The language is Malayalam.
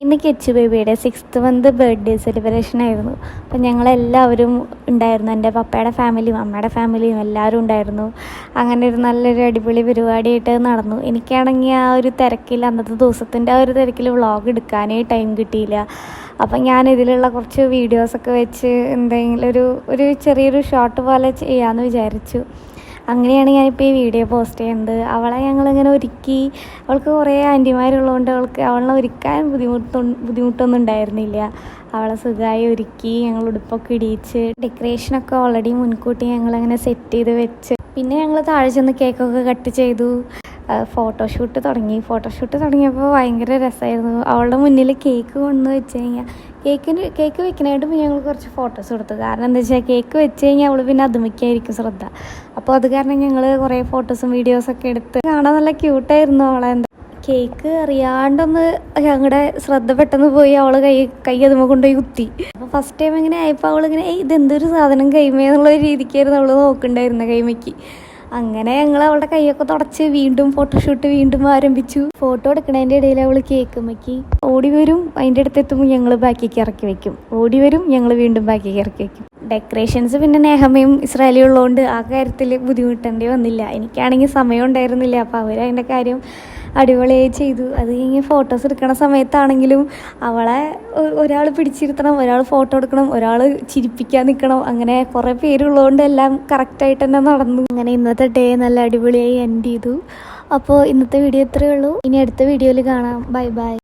ഇന്ന് കിച്ചു ബേബിയുടെ 6th മന്ത് ബർത്ത്ഡേ സെലിബ്രേഷൻ ആയിരുന്നു. അപ്പം ഞങ്ങളെല്ലാവരും ഉണ്ടായിരുന്നു. എൻ്റെ പപ്പയുടെ ഫാമിലിയും അമ്മയുടെ ഫാമിലിയും എല്ലാവരും ഉണ്ടായിരുന്നു. അങ്ങനെ ഒരു നല്ലൊരു അടിപൊളി പരിപാടിയായിട്ട് നടന്നു. എനിക്കാണെങ്കിൽ ആ ഒരു തിരക്കിൽ, അന്നത്തെ ദിവസത്തിൻ്റെ ആ ഒരു തിരക്കിൽ വ്ളോഗ് എടുക്കാനേ ടൈം കിട്ടിയില്ല. അപ്പം ഞാൻ ഇതിലുള്ള കുറച്ച് വീഡിയോസൊക്കെ വെച്ച് എന്തെങ്കിലും ഒരു ചെറിയൊരു ഷോർട്ട് പോലെ ചെയ്യാമെന്ന് വിചാരിച്ചു. അങ്ങനെയാണ് ഞാനിപ്പോൾ ഈ വീഡിയോ പോസ്റ്റ് ചെയ്യുന്നത്. അവളെ ഞങ്ങളിങ്ങനെ ഒരുക്കി. അവൾക്ക് കുറേ ആൻറ്റിമാരുള്ളതുകൊണ്ട് അവളെ ഒരുക്കാൻ ബുദ്ധിമുട്ടൊന്നും ഉണ്ടായിരുന്നില്ല. അവളെ സുഖമായി ഒരുക്കി. ഞങ്ങൾ ഉടുപ്പൊക്കെ ഇടിയിച്ച് ഡെക്കറേഷനൊക്കെ ഓൾറെഡി മുൻകൂട്ടി ഞങ്ങളങ്ങനെ സെറ്റ് ചെയ്ത് വെച്ച്. പിന്നെ ഞങ്ങൾ താഴെ ചെന്ന് കേക്കൊക്കെ കട്ട് ചെയ്തു. ഫോട്ടോഷൂട്ട് തുടങ്ങിയപ്പോൾ ഭയങ്കര രസമായിരുന്നു. അവളുടെ മുന്നിൽ കേക്ക് കൊണ്ടുവന്ന് വെച്ച് കഴിഞ്ഞാൽ കേക്ക് വെക്കാനായിട്ട് പിന്നെ ഞങ്ങൾ കുറച്ച് ഫോട്ടോസ് കൊടുത്തു. കാരണം എന്താ വെച്ചാൽ കേക്ക് വെച്ച് കഴിഞ്ഞാൽ അവൾ പിന്നെ അതുമിക്കായിരിക്കും ശ്രദ്ധ. അപ്പോൾ അത് കാരണം ഞങ്ങൾ കുറേ ഫോട്ടോസും വീഡിയോസൊക്കെ എടുത്ത് കാണാൻ നല്ല ക്യൂട്ടായിരുന്നു. അവളെ കേക്ക് അറിയാണ്ടൊന്ന് ഞങ്ങളുടെ ശ്രദ്ധ പെട്ടെന്ന് പോയി അവൾ കൈ അതുമ്പോൾ കൊണ്ടുപോയി കുത്തി. അപ്പോൾ ഫസ്റ്റ് ടൈം ഇങ്ങനെ ആയപ്പോൾ അവളിങ്ങനെ ഇതെന്തൊരു സാധനം കൈമേ എന്നുള്ളൊരു രീതിക്കായിരുന്നു അവൾ നോക്കണ്ടായിരുന്നത് കൈമയ്ക്ക്. അങ്ങനെ ഞങ്ങൾ അവളുടെ കൈയൊക്കെ തുടച്ച് വീണ്ടും ഫോട്ടോഷൂട്ട് ആരംഭിച്ചു. ഫോട്ടോ എടുക്കണതിൻ്റെ ഇടയിൽ അവൾ കേക്കുമ്മയ്ക്ക് ഓടി വരും. അതിൻ്റെ അടുത്തെത്തുമ്പോൾ ഞങ്ങൾ ബാക്കിലേക്ക് ഇറക്കി വെക്കും. ഓടി വരും, ഞങ്ങൾ വീണ്ടും ബാക്കിലേക്ക് ഇറക്കി വെക്കും. ഡെക്കറേഷൻസ് പിന്നെ നേഹമയും ഇസ്രായേലും ഉള്ളതുകൊണ്ട് ആ കാര്യത്തിൽ ബുദ്ധിമുട്ടേണ്ടി വന്നില്ല. എനിക്കാണെങ്കിൽ സമയം ഉണ്ടായിരുന്നില്ല. അപ്പോൾ അവരതിൻ്റെ കാര്യം അടിപൊളിയായി ചെയ്തു. അത് കഴിഞ്ഞ് ഫോട്ടോസ് എടുക്കണ സമയത്താണെങ്കിലും അവളെ ഒരാൾ പിടിച്ചിരുത്തണം, ഒരാൾ ഫോട്ടോ എടുക്കണം, ഒരാൾ ചിരിപ്പിക്കാൻ നിൽക്കണം. അങ്ങനെ കുറേ പേരുള്ളതുകൊണ്ട് എല്ലാം കറക്റ്റായിട്ട് തന്നെ നടന്നു. അങ്ങനെ ഇന്നത്തെ ഡേ നല്ല അടിപൊളിയായി എൻഡ് ചെയ്തു. അപ്പോൾ ഇന്നത്തെ വീഡിയോ ഇത്രയേ ഉള്ളൂ. ഇനി അടുത്ത വീഡിയോയിൽ കാണാം. Bye bye.